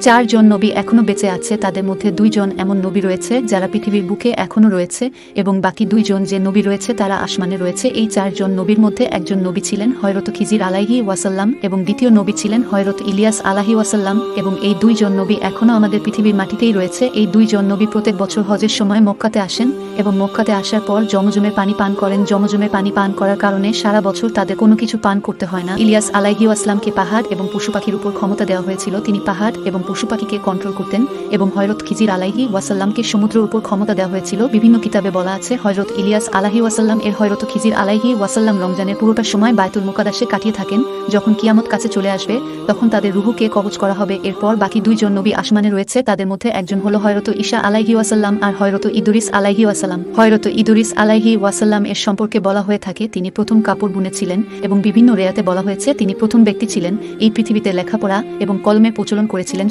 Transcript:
চারজন নবী এখনো বেঁচে আছে, তাদের মধ্যে 2 জন এমন নবী রয়েছে যারা পৃথিবীর বুকে এখনো রয়েছে এবং বাকি 2 জন যে নবী রয়েছে তারা আসমানে রয়েছে। এই 4 জন নবীর মধ্যে একজন নবী ছিলেন হযরত খিজির আলাইহি ওয়াসাল্লাম এবং দ্বিতীয় নবী ছিলেন হযরত ইলিয়াস আলাইহি ওয়াসাল্লাম এবং এই 2 জন নবী এখনো আমাদের পৃথিবীর মাটিতেই রয়েছে। এই 2 জন নবী প্রত্যেক বছর হজের সময় মক্কাতে আসেন এবং মক্কাতে আসার পর জমজমের পানি পান করেন। জমজমের পানি পান করার কারণে সারা বছর তাদের কোনো কিছু পান করতে হয় না। ইলিয়াস আলাইহি ওয়াসাল্লামকে পাহাড় এবং পশু পাখির উপর ক্ষমতা দেওয়া হয়েছিল, তিনি পাহাড় এবং পশু পাখিকে কন্ট্রোল করতেন এবং হযরত খিজির আলাইহি ওয়াসাল্লামকে সমুদ্রের উপর ক্ষমতা দেওয়া হয়েছিল। বিভিন্ন কিতাবে বলা আছে হযরত ইলিয়াস আলাইহি ওয়াসাল্লাম এর হযরত খিজির আলাইহি ওয়াসাল্লাম রমজানের পুরোটা সময় বায়তুল মুকাদ্দাসে কাটিয়ে থাকেন। যখন কিয়ামত কাছে চলে আসবে তখন তাদের রুহুকে কবজ করা হবে। এরপর বাকি 2 জন নবী আসমানে রয়েছে, তাদের মধ্যে একজন হলো হযরত ঈসা আলাইহি ওয়াসাল্লাম আর হযরত ইদরিস আলাইহি ওয়াসাল্লাম। হযরত ইদরিস আলাইহি ওয়াসাল্লাম এর সম্পর্কে বলা হয়ে থাকে তিনি প্রথম কাপড় বুনেছিলেন এবং বিভিন্ন রেয়াতে বলা হয়েছে তিনি প্রথম ব্যক্তি ছিলেন এই পৃথিবীতে লেখাপড়া এবং কলমের প্রচলন করেছিলেন।